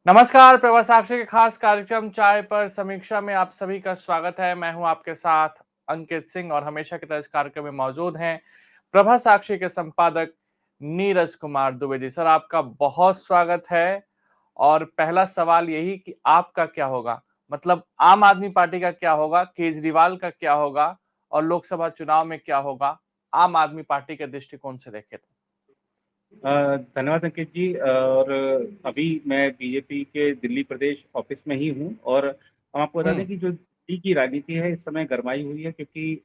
नमस्कार, प्रभा साक्षी के खास कार्यक्रम चाय पर समीक्षा में आप सभी का स्वागत है। मैं हूं आपके साथ अंकित सिंह और हमेशा की तरह इस कार्यक्रम में मौजूद हैं प्रभा साक्षी के संपादक नीरज कुमार दुबे जी। सर, आपका बहुत स्वागत है। और पहला सवाल यही कि आपका क्या होगा? मतलब आम आदमी पार्टी का क्या होगा, केजरीवाल का क्या होगा और लोकसभा चुनाव में क्या होगा, आम आदमी पार्टी के दृष्टिकोण से देखें तो? धन्यवाद अंकित जी। और अभी मैं बीजेपी के दिल्ली प्रदेश ऑफिस में ही हूँ। और हम आपको बता दें हुँ, कि जो दिल्ली की राजनीति है इस समय गरमाई हुई है, क्योंकि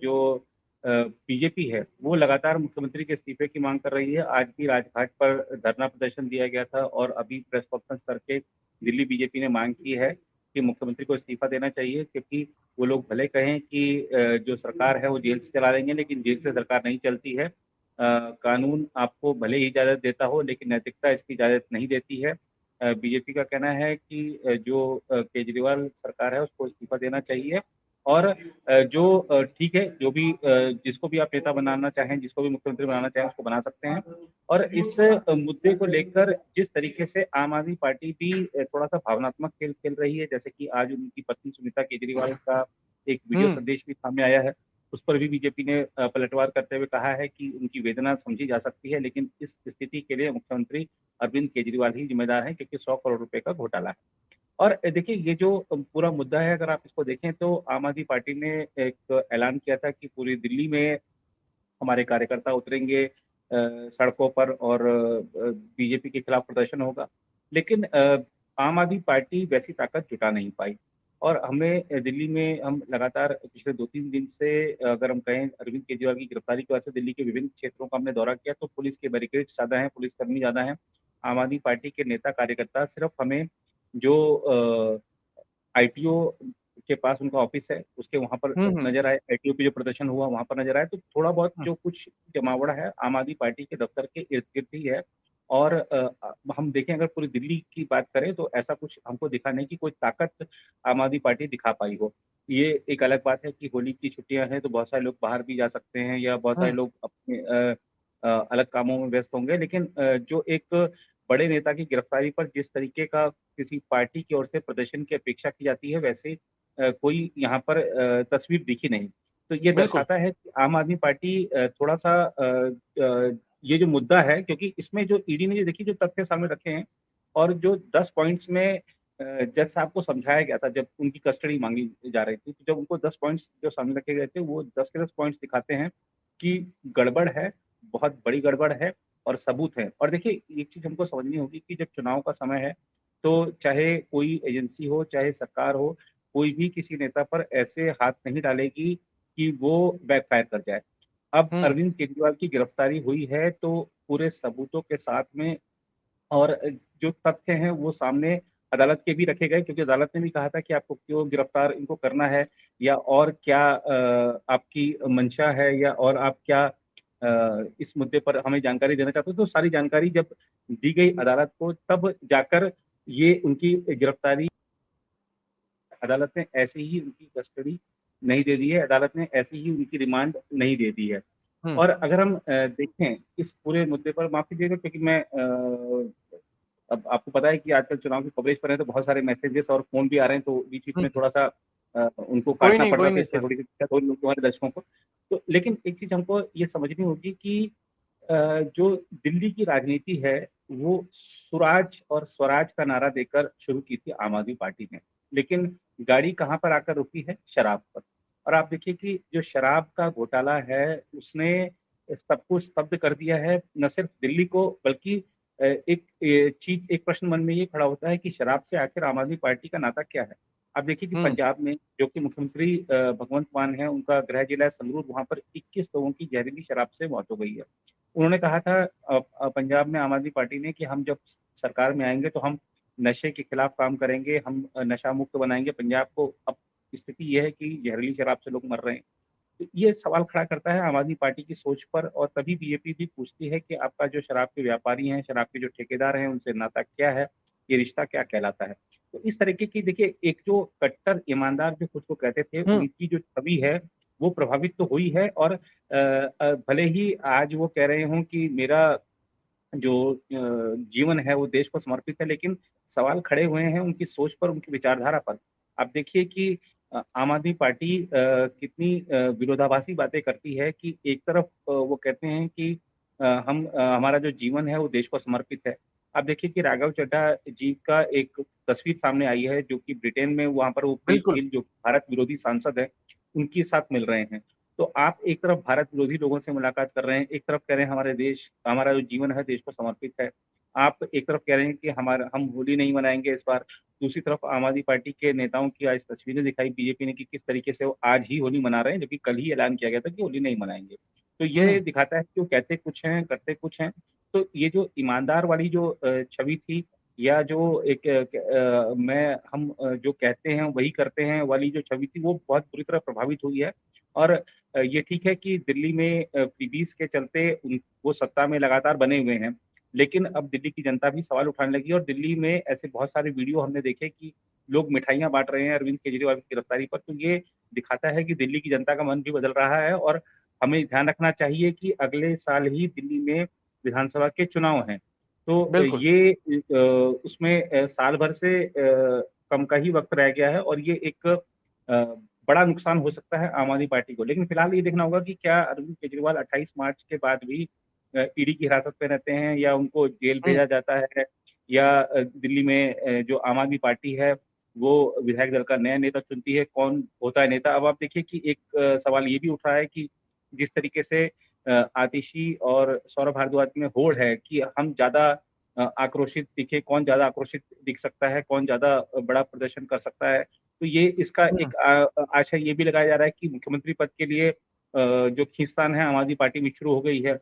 जो बीजेपी है वो लगातार मुख्यमंत्री के इस्तीफे की मांग कर रही है। आज भी राजघाट पर धरना प्रदर्शन दिया गया था और अभी प्रेस कॉन्फ्रेंस करके दिल्ली बीजेपी ने मांग की है कि मुख्यमंत्री को इस्तीफा देना चाहिए, क्योंकि वो लोग भले कहें कि जो सरकार है वो जेल से चला लेंगे, लेकिन जेल से सरकार नहीं चलती है। कानून आपको भले ही इजाज़त देता हो, लेकिन नैतिकता इसकी इजाज़त नहीं देती है। बीजेपी का कहना है कि जो केजरीवाल सरकार है उसको इस्तीफ़ा देना चाहिए। और जो ठीक है, जो भी जिसको भी आप नेता बनाना चाहें, जिसको भी मुख्यमंत्री बनाना चाहें उसको बना सकते हैं। और इस मुद्दे को लेकर जिस तरीके से आम आदमी पार्टी भी थोड़ा-सा भावनात्मक खेल खेल रही है, जैसे कि आज उनकी पत्नी सुनीता केजरीवाल का एक वीडियो हुँ, संदेश भी सामने आया है। उस पर भी बीजेपी ने पलटवार करते हुए कहा है कि उनकी वेदना समझी जा सकती है, लेकिन इस स्थिति के लिए मुख्यमंत्री अरविंद केजरीवाल ही ज़िम्मेदार हैं, क्योंकि 100 करोड़ रुपए का घोटाला है। और देखिए, ये जो पूरा मुद्दा है, अगर आप इसको देखें तो आम आदमी पार्टी ने एक ऐलान किया था कि पूरी दिल्ली में हमारे कार्यकर्ता उतरेंगे सड़कों पर और बीजेपी के खिलाफ प्रदर्शन होगा। लेकिन आम आदमी पार्टी वैसी ताकत जुटा नहीं पाई। और हमें दिल्ली में हम लगातार पिछले 2-3 दिन से अगर हम कहें अरविंद केजरीवाल की गिरफ्तारी की वजह से दिल्ली के विभिन्न क्षेत्रों का हमने दौरा किया, तो पुलिस के बैरिकेड्स ज़्यादा हैं, पुलिसकर्मी ज़्यादा हैं। आम आदमी पार्टी के नेता कार्यकर्ता सिर्फ़ हमें जो आईटीओ के पास उनका ऑफ़िस है, उसके वहाँ पर हुँ, हुँ, नज़र आए, आईटीओ पे जो प्रदर्शन हुआ वहाँ पर नज़र आए, तो थोड़ा बहुत हुँ, जो कुछ जमावड़ा है, आम आदमी पार्टी के दफ्तर के इर्द-गिर्द ही है। और हम देखें, अगर पूरी दिल्ली की बात करें तो ऐसा कुछ हमको दिखा नहीं कि कोई ताकत आम आदमी पार्टी दिखा पाई हो। ये एक अलग बात है कि होली की छुट्टियाँ हैं, तो बहुत सारे लोग बाहर भी जा सकते हैं या बहुत सारे हुँ, लोग अपने अलग कामों में व्यस्त होंगे। लेकिन जो एक बड़े नेता की गिरफ्तारी पर जिस तरीके का किसी पार्टी की ओर से प्रदर्शन की अपेक्षा की जाती है, वैसे कोई यहाँ पर तस्वीर दिखी नहीं। तो ये बिल्कुल। दर्शाता है कि आम आदमी पार्टी थोड़ा-सा ये जो मुद्दा है, क्योंकि इसमें जो ईडी ने जो देखिए जो तथ्य सामने रखे हैं और जो 10 पॉइंट्स में जज साहब को समझाया गया था जब उनकी कस्टडी माँगी जा रही थी, तो जब उनको 10 पॉइंट्स जो सामने रखे गए थे, वो 10 के 10 पॉइंट्स दिखाते हैं कि गड़बड़ है, बहुत बड़ी गड़बड़ है और सबूत है। और देखिए, एक चीज़ हमको समझनी होगी कि जब चुनाव का समय है, तो चाहे कोई एजेंसी हो, चाहे सरकार हो, कोई भी किसी नेता पर ऐसे हाथ नहीं डालेगी कि वो बैकफ़ायर कर जाए। अब हुँ, अरविंद केजरीवाल की गिरफ्तारी हुई है, तो पूरे सबूतों के साथ में और जो तथ्य हैं वो सामने अदालत के भी रखे गए, क्योंकि अदालत ने भी कहा था कि आपको क्यों गिरफ्तार इनको करना है या और क्या आपकी मंशा है या और आप क्या इस मुद्दे पर हमें जानकारी देना चाहते हो। तो सारी जानकारी जब दी गई अदालत को, तब जाकर ये उनकी गिरफ्तारी अदालत ने ऐसे ही उनकी कस्टडी नहीं दे दी है, अदालत ने ऐसे ही उनकी रिमांड नहीं दे दी है। हुँ। और अगर हम देखें इस पूरे मुद्दे पर, माफ़ कीजिएगा क्योंकि मैं अब आपको पता है कि आजकल चुनाव की कवरेज पर है, तो बहुत सारे मैसेजेस और फ़ोन भी आ रहे हैं, तो बीच-बीच हुँ, में थोड़ा-सा उनको काटना पड़ कोई रहा था, नहीं इससे सर। थोड़ी-सी दिक्कत हो रही हमारे दर्शकों को। तो लेकिन एक चीज़ हमको ये समझनी होगी कि जो दिल्ली की राजनीति है, वो सुराज और स्वराज का नारा देकर शुरू की थी आम आदमी पार्टी ने। लेकिन गाड़ी कहाँ पर आकर रुकी है? शराब पर। और आप देखिए कि जो शराब का घोटाला है, उसने सबको स्तब्ध कर दिया है, ना सिर्फ़ दिल्ली को, बल्कि एक चीज़, एक प्रश्न मन में ये खड़ा होता है कि शराब से आखिर आम आदमी पार्टी का नाता क्या है? आप देखिए कि हुँ, पंजाब में जो कि मुख्यमंत्री भगवंत मान हैं, उनका गृह जिला है संगरूर, वहाँ पर 21 लोगों की जहरीली शराब से मौत हो गई है। उन्होंने कहा था पंजाब में आम आदमी पार्टी ने कि हम जब सरकार में आएँगे तो हम नशे के खिलाफ काम करेंगे, हम नशा मुक्त बनाएँगे पंजाब को। अब स्थिति ये है कि जहरीली शराब से लोग मर रहे हैं। तो ये सवाल खड़ा करता है आम आदमी पार्टी की सोच पर, और तभी बीजेपी भी पूछती है कि आपका जो शराब के व्यापारी हैं, शराब के जो ठेकेदार हैं, उनसे नाता क्या है? ये रिश्ता क्या कहलाता है? तो इस तरीके की देखिए, एक जो कट्टर ईमानदार जो खुद को कहते थे, हुँ, उनकी जो छवि है, वो प्रभावित तो हुई है। और भले ही आज वो कह रहे हों कि मेरा जो जीवन है वो देश को समर्पित है, लेकिन सवाल खड़े हुए हैं उनकी सोच पर, उनकी विचारधारा पर। आप देखिए कि आम आदमी पार्टी कितनी विरोधाभासी बातें करती है कि एक तरफ वो कहते हैं कि हमारा जो जीवन है वो देश को समर्पित है। आप देखिए कि राघव चड्ढा जी का एक तस्वीर सामने आई है जो कि ब्रिटेन में वहाँ पर वो पीस बिल्कुल, गिल जो भारत विरोधी सांसद हैं, उनके साथ मिल रहे हैं। तो आप एक तरफ भारत विरोधी लोगों से मुलाकात कर रहे हैं, एक तरफ कह रहे हैं हमारा जो जीवन है देश को समर्पित है। आप एक तरफ कह रहे हैं कि हमारा हम होली नहीं मनाएँगे इस बार, दूसरी तरफ आम आदमी पार्टी के नेताओं की आज तस्वीरें दिखाई बीजेपी ने कि किस तरीके से वो आज ही होली मना रहे हैं, जबकि कल ही ऐलान किया गया था कि होली नहीं मनाएँगे। तो ये हुँ, दिखाता है कि वो कहते कुछ हैं, करते कुछ हैं। तो ये जो ईमानदार वाली जो छवि थी या जो एक जो कहते हैं वही करते हैं वाली जो छवि थी, वो बहुत बुरी तरह प्रभावित हुई है। और ये ठीक है कि दिल्ली में फ्रीबीज़ के चलते वो सत्ता में लगातार बने हुए हैं। लेकिन अब दिल्ली की जनता भी सवाल उठाने लगी है और दिल्ली में ऐसे बहुत सारे वीडियो हमने देखे कि लोग मिठाइयाँ बाँट रहे हैं अरविंद केजरीवाल की गिरफ्तारी पर। तो ये दिखाता है कि दिल्ली की जनता का मन भी बदल रहा है और हमें ध्यान रखना चाहिए कि अगले साल ही दिल्ली में विधानसभा के चुनाव हैं। तो बिल्कुल। उसमें साल भर से कम का ही वक़्त रह गया है और ये एक बड़ा नुकसान हो सकता है आम आदमी पार्टी को। लेकिन फिलहाल ये देखना होगा कि क्या अरविंद केजरीवाल 28 मार्च के बाद भी ईडी की हिरासत में रहते हैं या उनको जेल हुँ, भेजा जाता है या दिल्ली में जो आम आदमी पार्टी है, वो विधायक दल का नया नेता चुनती है, कौन होता है नेता? अब आप देखिए कि एक सवाल ये भी उठ रहा है कि जिस तरीके से आतिशी और सौरभ भारद्वाज में होड़ है कि हम ज़्यादा आक्रोशित दिखे, कौन ज़्यादा आक्रोशित दिख सकता है, कौन ज़्यादा बड़ा प्रदर्शन कर सकता है। तो ये इसका हुँ, एक आशय ये भी लगाया जा रहा है कि मुख्यमंत्री पद के लिए जो खींचतान है आम आदमी पार्टी में शुरू हो गई है।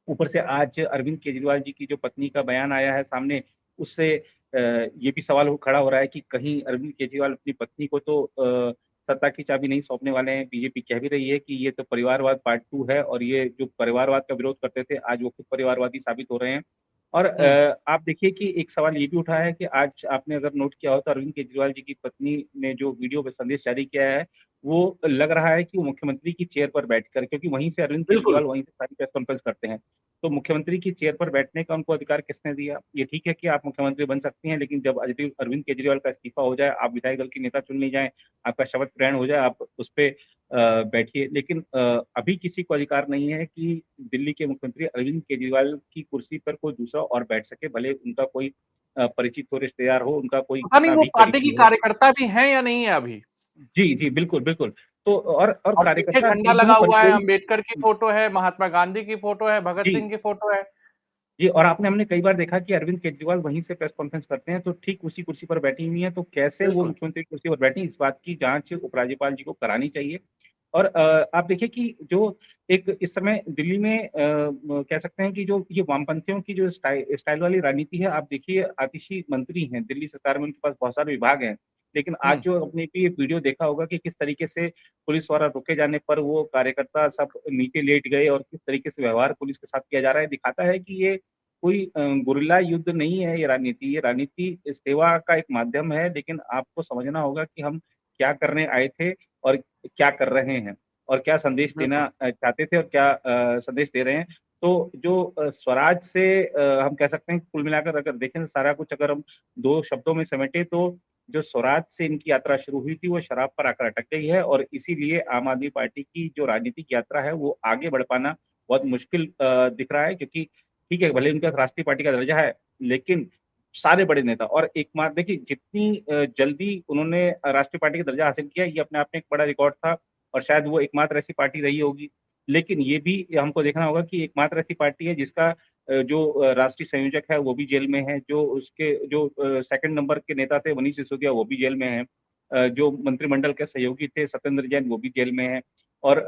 ऊपर से आज अरविंद केजरीवाल जी की जो पत्नी का बयान आया है सामने, उससे ये भी सवाल खड़ा हो रहा है कि कहीं अरविंद केजरीवाल अपनी पत्नी को तो सत्ता की चाबी नहीं सौंपने वाले हैं। बीजेपी कह भी रही है कि ये तो परिवारवाद पार्ट 2 है और ये जो परिवारवाद का विरोध करते थे, आज वो खुद परिवारवादी साबित हो रहे हैं। और हुँ, आप देखिए कि एक सवाल ये भी उठा है कि आज आपने अगर नोट किया हो तो अरविंद केजरीवाल जी की पत्नी ने जो वीडियो पे संदेश जारी किया है, वो लग रहा है कि वो मुख्यमंत्री की चेयर पर बैठकर क्योंकि वहीं से अरविंद बिल्कुल। केजरीवाल वहीं से सारी प्रेस कॉन्फ्रेंस करते हैं। तो मुख्यमंत्री की चेयर पर बैठने का उनको अधिकार किसने दिया? ये ठीक है कि आप मुख्यमंत्री बन सकती हैं, लेकिन जब अरविंद केजरीवाल का इस्तीफा हो जाए, आप विधायक दल की नेता चुन ली जाएँ, आपका शपथ ग्रहण हो जाए, आप उस पे बैठिए। लेकिन अभी किसी को अधिकार नहीं है कि दिल्ली के मुख्यमंत्री अरविंद केजरीवाल की कुर्सी पर कोई दूसरा और बैठ सके, भले उनका कोई परिचित हो, रिश्तेदार हो, उनका कोई पता नहीं कितना वो भी पार्टी की करीबी हो। कार्यकर्ता भी हैं या नहीं है अभी? जी, जी, बिल्कुल, बिल्कुल। तो और और पीछे कार्यकर्ता झंडा नहीं लगा है पर हुआ है, कोई अम्बेडकर की फ़ोटो है, महात्मा गांधी की फ़ोटो है, भगत जी। सिंह की फ़ोटो है। जी, और हमने कई बार देखा कि अरविंद केजरीवाल वहीं से प्रेस कॉन्फ्रेंस करते हैं, तो ठीक उसी कुर्सी पर बैठी हुई हैं, तो कैसे वो बिल्कुल, मुख्यमंत्री की कुर्सी पर बैठी, इस बात की जाँच उपराज्यपाल जी को करानी चाहिए। और आप देखिए कि जो एक इस समय दिल्ली में कह सकते हैं कि जो ये वामपंथियों की जो स्टाइल वाली राजनीति है, आप देखिए आतिशी मंत्री हैं, दिल्ली सरकार में उनके पास बहुत सारे विभाग हैं। लेकिन आज हुँ, जो आपने भी एक वीडियो देखा होगा कि किस तरीके से पुलिस द्वारा रोके जाने पर वो कार्यकर्ता सब नीचे लेट गए और किस तरीके से व्यवहार पुलिस के साथ किया जा रहा है, दिखाता है कि ये कोई गुरिल्ला युद्ध नहीं है ये राजनीति सेवा का एक माध्यम है, लेकिन आपको समझना होगा कि हम क्या करने आए थे और क्या कर रहे हैं और क्या संदेश देना बिल्कुल। चाहते थे और क्या संदेश दे रहे हैं। तो जो स्वराज से हम कह सकते हैं कि कुल मिलाकर अगर देखें तो सारा कुछ अगर हम 2 शब्दों में समेटें तो जो स्वराज से इनकी यात्रा शुरू हुई थी वो शराब पर आकर अटक गई है और इसीलिए आम आदमी पार्टी की जो राजनीतिक यात्रा है वो आगे बढ़ पाना बहुत मुश्किल दिख रहा है क्योंकि ठीक है, भले उनके पास राष्ट्रीय पार्टी का दर्जा है, लेकिन सारे बड़े नेता और एक मात्र देखिए जितनी जल्दी उन्होंने राष्ट्रीय पार्टी का दर्जा हासिल किया, ये अपने आप में एक बड़ा रिकॉर्ड था और शायद वो एकमात्र ऐसी पार्टी रही होगी। लेकिन ये भी हमको देखना होगा कि एकमात्र ऐसी पार्टी है जिसका जो राष्ट्रीय संयोजक है वो भी जेल में है, जो उसके जो सेकंड नंबर के नेता थे मनीष सिसोदिया वो भी जेल में हैं। जो मंत्रिमंडल के सहयोगी थे सत्येंद्र जैन वो भी जेल में हैं और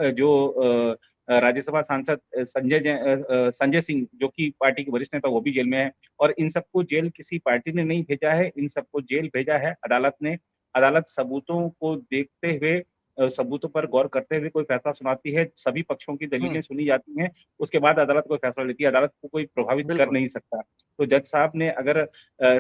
राज्यसभा सांसद संजय सिंह जो कि पार्टी के वरिष्ठ नेता वो भी जेल में हैं और इन सबको जेल किसी पार्टी ने नहीं भेजा है, इन सबको जेल भेजा है अदालत ने। अदालत सबूतों को देखते हुए सबूतों पर गौर करते हुए कोई फैसला सुनाती है, सभी पक्षों की हुँ, दलीलें सुनी जाती हैं, उसके बाद अदालत कोई फैसला लेती है, अदालत को कोई प्रभावित कर बिल्कुल। नहीं सकता। तो जज साहब ने अगर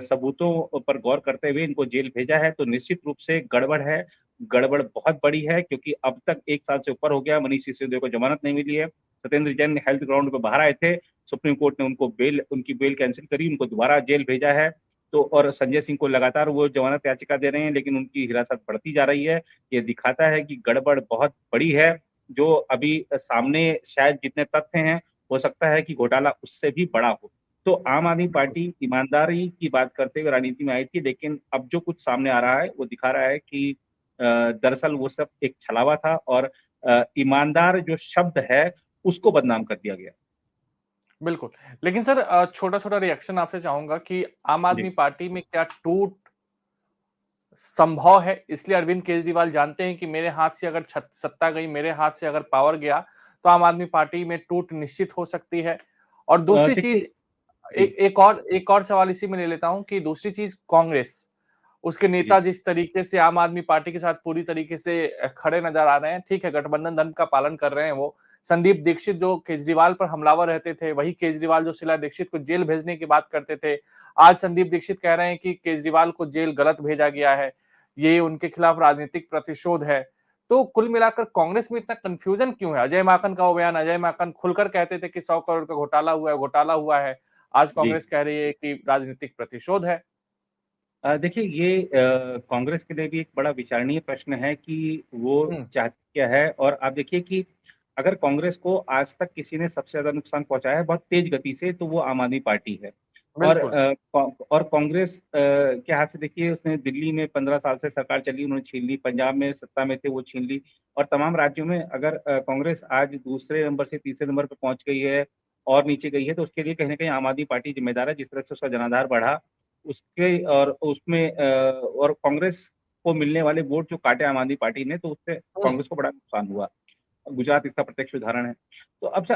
सबूतों पर गौर करते हुए इनको जेल भेजा है, तो निश्चित रूप से गड़बड़ है गड़बड़ बहुत बड़ी है, क्योंकि अब तक 1 साल से ऊपर हो गया, मनीष सिसोदिया को जमानत नहीं मिली है। सत्येंद्र जैन हेल्थ ग्राउंड पे बाहर आए थे, सुप्रीम कोर्ट ने उनकी बेल कैंसल करी, उनको दोबारा जेल भेजा है। तो और संजय सिंह को लगातार वो जमानत याचिका दे रहे हैं, लेकिन उनकी हिरासत बढ़ती जा रही है। ये दिखाता है कि गड़बड़ बहुत बड़ी है, जो अभी सामने शायद जितने तथ्य हैं, हो सकता है कि घोटाला उससे भी बड़ा हो। तो आम आदमी बिल्कुल। पार्टी ईमानदारी की बात करते हुए राजनीति में आई थी, लेकिन अब जो कुछ सामने आ रहा है, वो दिखा रहा है कि दरअसल वो सब एक छलावा था और ईमानदार जो शब्द है, उसको बदनाम कर दिया गया। बिल्कुल। लेकिन सर छोटा-छोटा रिएक्शन आपसे चाहूँगा कि आम जी। आदमी पार्टी में क्या टूट संभव है? इसलिए अरविंद केजरीवाल जानते हैं कि मेरे हाथ से अगर छत सत्ता गई, मेरे हाथ से अगर पावर गया, तो आम आदमी पार्टी में टूट निश्चित हो सकती है। और दूसरी देखिए। चीज़ जी, एक और सवाल इसी में ले लेता हूँ कि दूसरी चीज़ कांग्रेस, उसके जी, नेता जिस तरीके से आम आदमी पार्टी के साथ पूरी तरीके से खड़े नज़र आ रहे हैं, ठीक है, गठबंधन धर्म का पालन कर रहे हैं वो। संदीप दीक्षित जो केजरीवाल पर हमलावर रहते थे, वही केजरीवाल जो शीला दीक्षित को जेल भेजने की बात करते थे। आज संदीप दीक्षित कह रहे हैं कि केजरीवाल को जेल गलत भेजा गया है, ये उनके खिलाफ राजनीतिक प्रतिशोध है। तो कुल मिलाकर कांग्रेस में इतना कन्फ्यूजन क्यों है? अजय माकन का वो बयान, अजय माकन खुलकर कहते थे कि 100 करोड़ का घोटाला हुआ है। आज जी। कांग्रेस कह रही है कि राजनीतिक प्रतिशोध है। देखिए ये कांग्रेस के लिए भी एक बड़ा विचारणीय प्रश्न है कि वो हुँ, चाहती क्या है और आप देखिए कि अगर कांग्रेस को आज तक किसी ने सबसे ज़्यादा नुकसान पहुँचाया है बहुत तेज़ गति से, तो वो आम आदमी पार्टी है। और बिल्कुल। कांग्रेस के हाथ से देखिए उसने दिल्ली में 15 साल से सरकार चली, उन्होंने छीन ली, पंजाब में सत्ता में थे, वो छीन ली और तमाम राज्यों में अगर कांग्रेस आज दूसरे नंबर से तीसरे नंबर पे पहुँच गई है और नीचे गई है, तो उसके लिए कहीं न कहीं आम आदमी पार्टी ज़िम्मेदार है, जिस तरह से उसका जनाधार बढ़ा। उसके और उसमें और कांग्रेस को मिलने वाले वोट जो काटे आम आदमी पार्टी ने, तो उससे हुँ, कांग्रेस को बड़ा नुकसान हुआ। गुजरात इसका प्रत्यक्ष उदाहरण है। तो अब अच्छा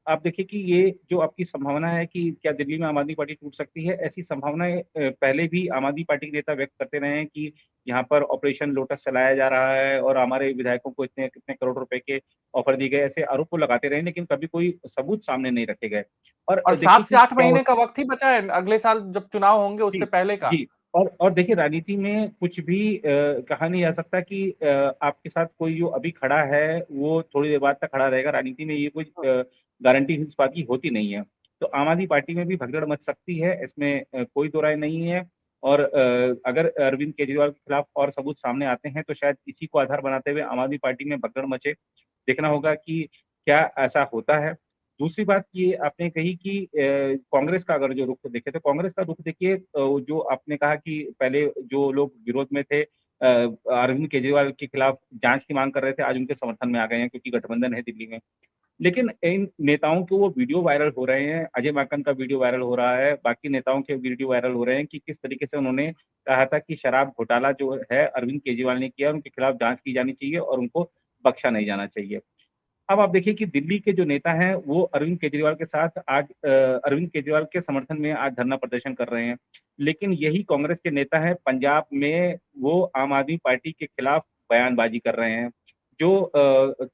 आप देखिए कि ये जो आपकी संभावना है कि क्या दिल्ली में आम आदमी पार्टी टूट सकती है, ऐसी संभावनाएँ पहले भी आम आदमी पार्टी के नेता व्यक्त करते रहे हैं कि यहाँ पर ऑपरेशन लोटस चलाया जा रहा है और हमारे विधायकों को इतने कितने करोड़ रुपए के ऑफर दिए गए, ऐसे आरोप वो लगाते रहे, लेकिन कभी कोई सबूत सामने नहीं रखे गए। और और देखिए 7 से कि 8 क्या हो महीने का वक़्त ही बचा है, अगले साल जब चुनाव होंगे जी, उससे पहले का। जी। और देखिए राजनीति में कुछ भी कहा नहीं जा सकता कि आपके साथ कोई जो अभी खड़ा है, वो थोड़ी देर बाद तक खड़ा रहेगा। राजनीति में ये कोई हुँ, गारंटी इस बात की होती नहीं है। तो आम आदमी पार्टी में भी भगदड़ मच सकती है, इसमें कोई दो राय नहीं है। और अगर अरविंद केजरीवाल के खिलाफ और सबूत सामने आते हैं, तो शायद इसी को आधार बनाते हुए आम आदमी पार्टी में भगदड़ मचे। देखना होगा कि क्या ऐसा होता है। दूसरी बात ये आपने कही कि कांग्रेस का अगर जो रुख देखें, तो कांग्रेस का रुख देखिए जो आपने कहा कि पहले जो लोग विरोध में थे अरविंद केजरीवाल के खिलाफ जाँच की माँग कर रहे थे, आज उनके समर्थन में आ गए हैं क्योंकि गठबंधन है दिल्ली में। लेकिन इन नेताओं के वो वीडियो वायरल हो रहे हैं, अजय माकन का वीडियो वायरल हो रहा है, बाकी नेताओं के वीडियो वायरल हो रहे हैं कि किस तरीके से उन्होंने कहा था कि शराब घोटाला जो है अरविंद केजरीवाल ने किया, उनके खिलाफ जाँच की जानी चाहिए और उनको बख्शा नहीं जाना चाहिए। अब आप देखिए कि दिल्ली के जो नेता हैं, वो अरविंद केजरीवाल के साथ आज अरविंद केजरीवाल के समर्थन में आज धरना प्रदर्शन कर रहे हैं। लेकिन यही कांग्रेस के नेता हैं, पंजाब में वो आम आदमी पार्टी के खिलाफ बयानबाज़ी कर रहे हैं। जो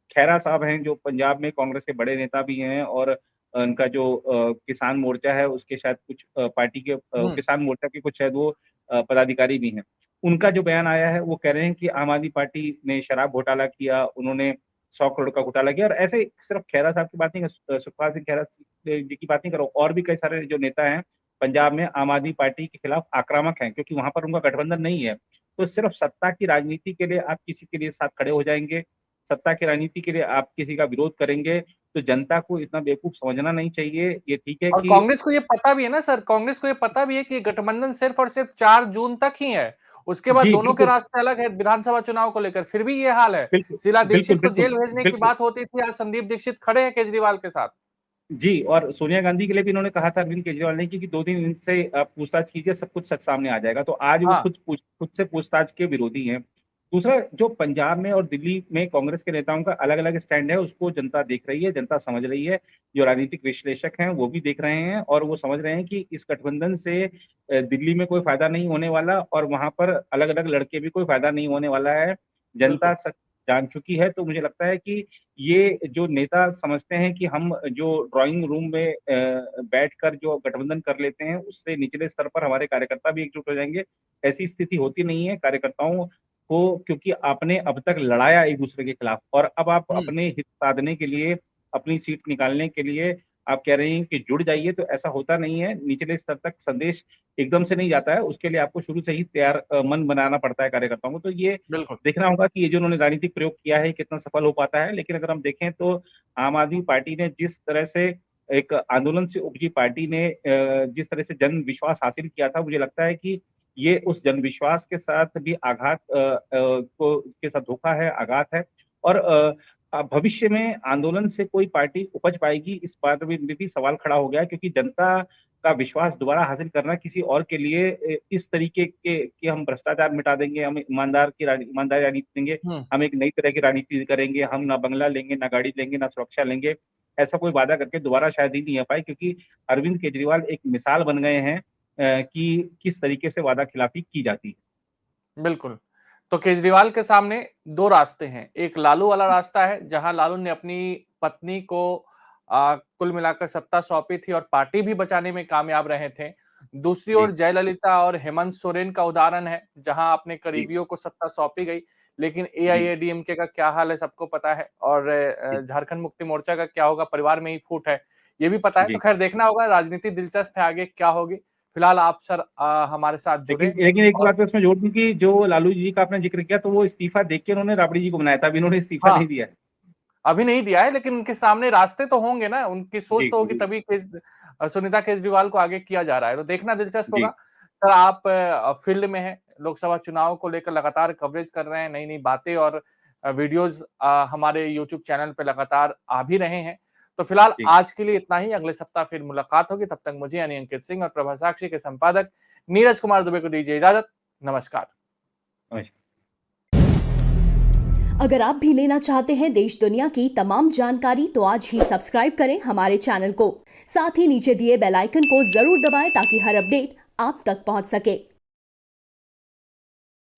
खेरा साहब हैं, जो पंजाब में कांग्रेस के बड़े नेता भी हैं और उनका जो किसान मोर्चा है, उसके शायद कुछ पार्टी के हुँ। किसान मोर्चा के कुछ शायद वो पदाधिकारी भी हैं। उनका जो बयान आया है, वो कह रहे हैं कि आम आदमी पार्टी ने शराब घोटाला किया, उन्होंने 100 करोड़ का घोटाला किया और ऐसे सिर्फ खेरा साहब की बात नहीं सुखपाल सिंह खेरा जी की बात नहीं कर रहा हूँ और भी कई सारे जो नेता हैं, पंजाब में आम आदमी पार्टी के खिलाफ आक्रामक हैं क्योंकि वहाँ पर उनका गठबंधन नहीं है। तो सिर्फ सत्ता की राजनीति के लिए आप किसी के लिए साथ खड़े हो जाएँगे, सत्ता की राजनीति के लिए आप किसी का विरोध करेंगे, तो जनता को इतना बेवकूफ़ समझना नहीं चाहिए। ये ठीक है और कि कांग्रेस को ये पता भी है ना सर, कांग्रेस को ये पता भी है कि गठबंधन सिर्फ और सिर्फ 4 जून तक ही है। उसके बाद जी, दोनों के बिल्कुल, रास्ते अलग है विधानसभा चुनाव को लेकर, फिर भी ये हाल है। बिल्कुल, शीला बिल्कुल, दीक्षित को बिल्कुल, जेल भेजने की बिल्कुल। बात होती थी, आज संदीप दीक्षित खड़े हैं केजरीवाल के साथ। जी, और सोनिया गांधी के लिए भी इन्होंने कहा था अरविंद केजरीवाल ने कि 2 दिन इनसे आप पूछताछ कीजिए, सब कुछ सच सामने आ जाएगा। तो आज वो हाँ, खुद से पूछताछ के विरोधी हैं। दूसरा जो पंजाब में और दिल्ली में कांग्रेस के नेताओं का अलग-अलग स्टैंड है, उसको जनता देख रही है, जनता समझ रही है। जो राजनीतिक विश्लेषक हैं, वो भी देख रहे हैं और वो समझ रहे हैं कि इस गठबंधन से दिल्ली में कोई फ़ायदा नहीं होने वाला और वहाँ पर अलग-अलग लड़के भी कोई फ़ायदा नहीं होने वाला है। जनता बिल्कुल। सच जान चुकी है, तो मुझे लगता है कि ये जो नेता समझते हैं कि हम जो ड्राइंग रूम में बैठकर जो गठबंधन कर लेते हैं, उससे निचले स्तर पर हमारे कार्यकर्ता भी एकजुट हो जाएँगे। ऐसी स्थिति होती नहीं है, कार्यकर्ताओं को, क्योंकि आपने अब तक लड़ाया एक दूसरे के खिलाफ और अब आप हुँ, अपने हित साधने के लिए, अपनी सीट निकालने के लिए आप कह रही हैं कि जुड़ जाइए, तो ऐसा होता नहीं है। निचले स्तर तक संदेश एकदम से नहीं जाता है, उसके लिए आपको शुरू से ही तैयार मन बनाना पड़ता है कार्यकर्ताओं को। तो ये बिल्कुल। देखना होगा कि ये जो उन्होंने राजनीतिक प्रयोग किया है, कितना सफल हो पाता है। लेकिन अगर हम देखें तो आम आदमी पार्टी ने जिस तरह से एक आंदोलन से उपजी पार्टी ने जिस तरह से जन विश्वास हासिल किया था, मुझे लगता है कि ये उस जन विश्वास के साथ भी आघात को के साथ धोखा है, आघात है और भविष्य में आंदोलन से कोई पार्टी उपज पाएगी, इस बात में भी सवाल खड़ा हो गया है, क्योंकि जनता का विश्वास दोबारा हासिल करना किसी और के लिए इस तरीके के कि हम भ्रष्टाचार मिटा देंगे, हम ईमानदारी राजनीति देंगे, हुँ, हम एक नई तरह की राजनीति करेंगे, हम ना बंगला लेंगे, ना गाड़ी लेंगे, ना सुरक्षा लेंगे। ऐसा कोई वादा करके दोबारा शायद ही नहीं आ पाए, क्योंकि अरविंद केजरीवाल एक मिसाल बन गए हैं कि किस तरीके से वादा खिलाफी की जाती है। बिल्कुल। तो केजरीवाल के सामने 2 रास्ते हैं। एक लालू वाला रास्ता है, जहाँ लालू ने अपनी पत्नी को कुल मिलाकर सत्ता सौंपी थी और पार्टी भी बचाने में कामयाब रहे थे। दूसरी ओर जी, जयललिता और हेमंत सोरेन का उदाहरण है, जहाँ अपने जी, करीबियों को सत्ता सौंपी गई, लेकिन जी, एआईएडीएमके का क्या हाल है सबको पता है और जी, झारखंड मुक्ति मोर्चा का क्या होगा, परिवार में ही फूट है, ये भी पता है। तो जी। खैर देखना होगा, राजनीति दिलचस्प है, आगे क्या होगी। फिलहाल आप सर हमारे साथ जुड़े लेकिन लेकिन एक और बात मैं इसमें जोड़ दूँ कि जो लालू जी का आपने ज़िक्र किया, तो वो इस्तीफ़ा देख के उन्होंने राबड़ी जी को बनाया था, अभी उन्होंने इस्तीफ़ा हाँ, नहीं दिया है। अभी नहीं दिया है लेकिन उनके सामने रास्ते तो होंगे ना, उनकी सोच जी, तो होगी जी, तभी सुनीता केजरीवाल को आगे किया जा रहा है, तो देखना दिलचस्प होगा। जी, सर आप फील्ड में हैं, लोकसभा चुनाव को लेकर लगातार कवरेज कर रहे हैं, नई-नई बातें और वीडियोज़ हमारे यूट्यूब चैनल पे लगातार आ भी रहे हैं। तो फिलहाल जी। आज के लिए इतना ही, अगले सप्ताह फिर मुलाकात होगी, तब तक मुझे यानी अंकित सिंह और प्रभा साक्षी के संपादक नीरज कुमार दुबे को दीजिए इजाजत। नमस्कार। नमस्कार। अगर आप भी लेना चाहते हैं देश दुनिया की तमाम जानकारी तो आज ही सब्सक्राइब करें हमारे चैनल को। साथ ही नीचे दिए बेल आइकन को जरूर दबाएं ताकि हर अपडेट आप तक पहुंच सके।